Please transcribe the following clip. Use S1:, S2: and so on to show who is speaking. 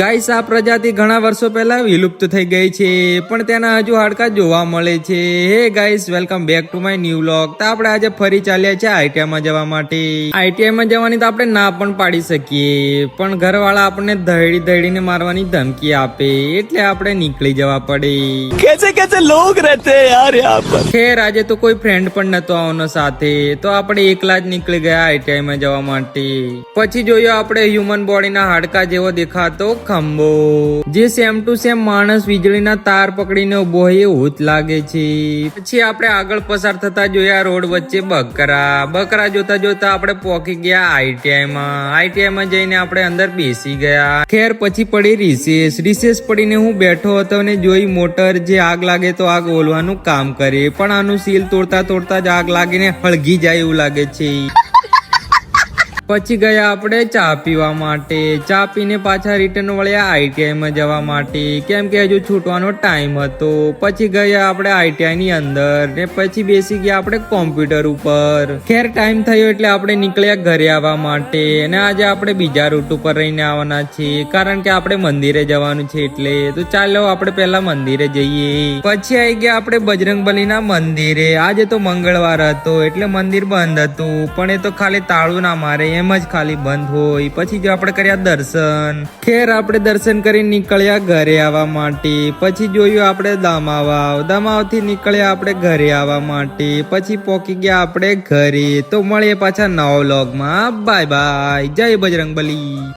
S1: Guys આ પ્રજાતિ ઘણા વર્ષો પહેલા વિલુપ્ત થઈ ગઈ છે, પણ તેના હજુ હાડકા જોવા મળે છે. હે guys, welcome back to my new vlog. તો આપણે આજે ફરી ચાલ્યા છે ITI માં જવા માટે. ITI માં જવાની તો આપણે ના પણ પાડી શકીએ, પણ ઘરવાળા આપણને દહીડીને મારવાની ધમકી આપે, એટલે આપણે નીકળી જવા પડે.
S2: कैसे कैसे लोग रहते हैं यार यहाँ पर.
S1: ખેર આજે તો કોઈ ફ્રેન્ડ પણ નતો આવવાનો સાથે, તો આપણે એકલા જ નીકળી ગયા ITI માં જવા માટે. પછી જોયો આપણે હ્યુમન બોડીના હાડકા જેવો દેખાતો ખંભો, જે સેમ ટુ સેમ માણસ વીજળીના તાર પકડીને ઉભો હોય એવું જ લાગે છે. પછી આપણે આગળ પસાર થતા જોયા રોડ વચ્ચે બકરા જોતા જોતા આપણે પહોંચી ગયા ITI માં જઈને આપણે અંદર બેસી ગયા. ખેર પછી પડી રિસેસ પડીને હું બેઠો હતો અને જોઈ મોટર જે આગ લાગે તો આગ ઓલવાનું કામ કરે, પણ આનું સીલ તોડતા જ આગ લાગીને હળગી જાય એવું લાગે છે. પછી ગયા આપણે ચા પીવા માટે. ચા પીને પાછા રિટર્ન વળ્યા ITI માં જવા માટે, કેમ કે હજુ છૂટવાનો ટાઈમ હતો. પછી ગયા આપણે ITI ની અંદર ને પછી બેસી ગયા આપણે કોમ્પ્યુટર ઉપર. ખેર ટાઈમ થયો એટલે આપણે નીકળ્યા ઘરે આવવા માટે, અને આજે આપણે બીજા રૂટ ઉપર રહીને આવવાના છીએ, કારણ કે આપણે મંદિરે જવાનું છે. એટલે તો ચાલો આપણે પહેલા મંદિરે જઈએ. પછી આવી ગયા આપણે બજરંગબલીના મંદિરે. આજે તો મંગળવાર હતો એટલે મંદિર બંધ હતું, પણ એ તો ખાલી તાળું ના મારે એમ જ ખાલી બંધ હોય. પછી જો આપણે કર્યા દર્શન. ખેર આપણે દર્શન કરી નીકળ્યા ઘરે આવવા માટે. પછી જોયું આપણે દમાવાવ થી નીકળ્યા આપણે ઘરે આવવા માટે. પછી પહોંચી ગયા આપણે ઘરે. તો મળીએ પાછા નવા વ્લોગમાં. Bye bye. જય બજરંગબલી.